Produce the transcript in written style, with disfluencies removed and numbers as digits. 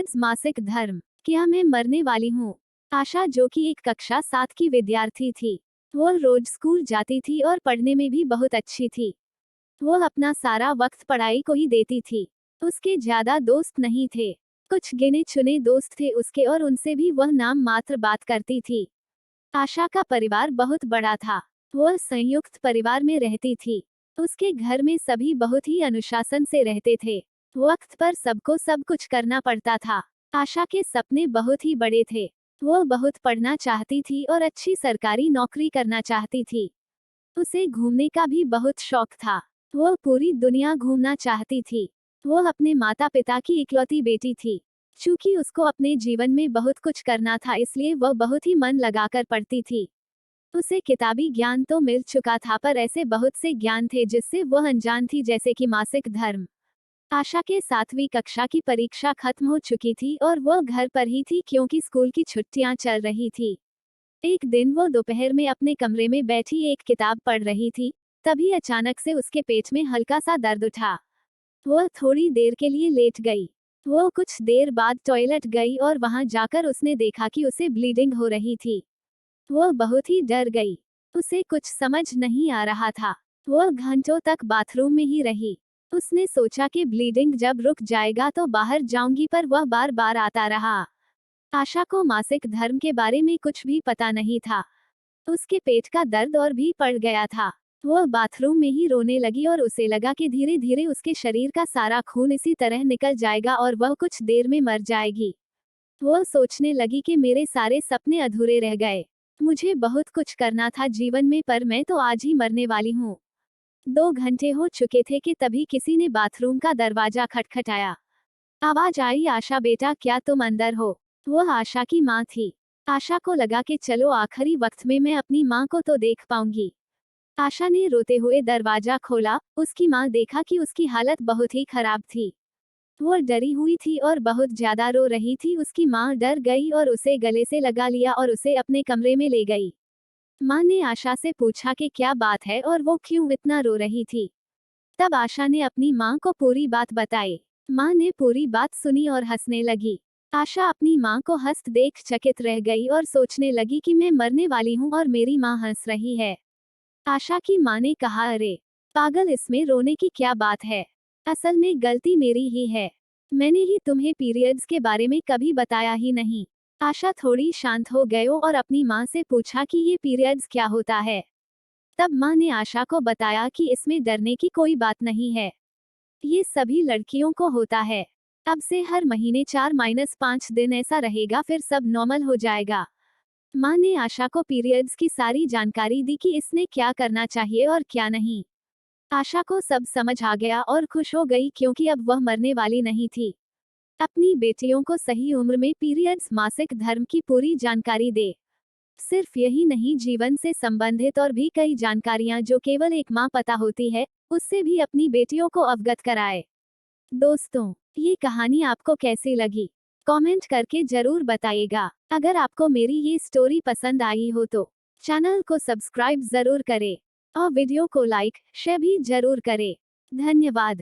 Periods मासिक धर्म। क्या मैं मरने वाली हूँ? आशा, जो कि एक कक्षा 7 की विद्यार्थी थी, वो रोज स्कूल जाती थी और पढ़ने में भी बहुत अच्छी थी। वो अपना सारा वक्त पढ़ाई को ही देती थी। उसके ज्यादा दोस्त नहीं थे, कुछ गिने चुने दोस्त थे उसके, और उनसे भी वह नाम मात्र बात करती थी। आशा का परिवार बहुत बड़ा था। वह संयुक्त परिवार में रहती थी। उसके घर में सभी बहुत ही अनुशासन से रहते थे। वक्त पर सबको सब कुछ करना पड़ता था। आशा के सपने बहुत ही बड़े थे। वो बहुत पढ़ना चाहती थी और अच्छी सरकारी नौकरी करना चाहती थी। उसे घूमने का भी बहुत शौक था। वो पूरी दुनिया घूमना चाहती थी। वो अपने माता पिता की इकलौती बेटी थी। चूंकि उसको अपने जीवन में बहुत कुछ करना था, इसलिए वह बहुत ही मन लगाकर पढ़ती थी। उसे किताबी ज्ञान तो मिल चुका था, पर ऐसे बहुत से ज्ञान थे जिससे वह अनजान थी, जैसे कि मासिक धर्म। आशा के 7वीं कक्षा की परीक्षा खत्म हो चुकी थी और वह घर पर ही थी क्योंकि स्कूल की छुट्टियां चल रही थी। एक दिन वो दोपहर में अपने कमरे में बैठी एक किताब पढ़ रही थी। तभी अचानक से उसके पेट में हल्का सा दर्द उठा। वह थोड़ी देर के लिए लेट गई। वो कुछ देर बाद टॉयलेट गई और वहां जाकर उसने देखा कि उसे ब्लीडिंग हो रही थी। वह बहुत ही डर गई। उसे कुछ समझ नहीं आ रहा था। वह घंटों तक बाथरूम में ही रही। उसने सोचा कि ब्लीडिंग जब रुक जाएगा तो बाहर जाऊंगी, पर वह बार बार आता रहा। आशा को मासिक धर्म के बारे में कुछ भी पता नहीं था। उसके पेट का दर्द और भी बढ़ गया था। वह बाथरूम में ही रोने लगी और उसे लगा कि धीरे धीरे उसके शरीर का सारा खून इसी तरह निकल जाएगा और वह कुछ देर में मर जाएगी। वह सोचने लगी कि मेरे सारे सपने अधूरे रह गए। मुझे बहुत कुछ करना था जीवन में, पर मैं तो आज ही मरने वाली हूँ। 2 घंटे हो चुके थे कि तभी किसी ने बाथरूम का दरवाजा खटखटाया। आवाज आई, आशा बेटा, क्या तुम अंदर हो? वह आशा की माँ थी। आशा को लगा कि चलो आखिरी वक्त में मैं अपनी माँ को तो देख पाऊंगी। आशा ने रोते हुए दरवाजा खोला। उसकी माँ देखा कि उसकी हालत बहुत ही खराब थी। वो डरी हुई थी और बहुत ज्यादा रो रही थी। उसकी माँ डर गई और उसे गले से लगा लिया और उसे अपने कमरे में ले गई। माँ ने आशा से पूछा कि क्या बात है और वो क्यों इतना रो रही थी। तब आशा ने अपनी माँ को पूरी बात बताई। माँ ने पूरी बात सुनी और हंसने लगी। आशा अपनी माँ को हंसते देख चकित रह गई और सोचने लगी कि मैं मरने वाली हूँ और मेरी माँ हंस रही है। आशा की माँ ने कहा, अरे पागल, इसमें रोने की क्या बात है? असल में गलती मेरी ही है। मैंने ही तुम्हें पीरियड्स के बारे में कभी बताया ही नहीं। आशा थोड़ी शांत हो गई और अपनी माँ से पूछा कि ये पीरियड्स क्या होता है। तब माँ ने आशा को बताया कि इसमें डरने की कोई बात नहीं है। ये सभी लड़कियों को होता है। अब से हर महीने 4-5 दिन ऐसा रहेगा, फिर सब नॉर्मल हो जाएगा। माँ ने आशा को पीरियड्स की सारी जानकारी दी कि इसने क्या करना चाहिए और क्या नहीं। आशा को सब समझ आ गया और खुश हो गई क्योंकि अब वह मरने वाली नहीं थी। अपनी बेटियों को सही उम्र में पीरियड्स मासिक धर्म की पूरी जानकारी दे। सिर्फ यही नहीं, जीवन से संबंधित और भी कई जानकारियां जो केवल एक माँ पता होती है, उससे भी अपनी बेटियों को अवगत कराए। दोस्तों, ये कहानी आपको कैसी लगी? कमेंट करके जरूर बताइएगा। अगर आपको मेरी ये स्टोरी पसंद आई हो तो चैनल को सब्सक्राइब जरूर करें और वीडियो को लाइक शेयर भी जरूर करें। धन्यवाद।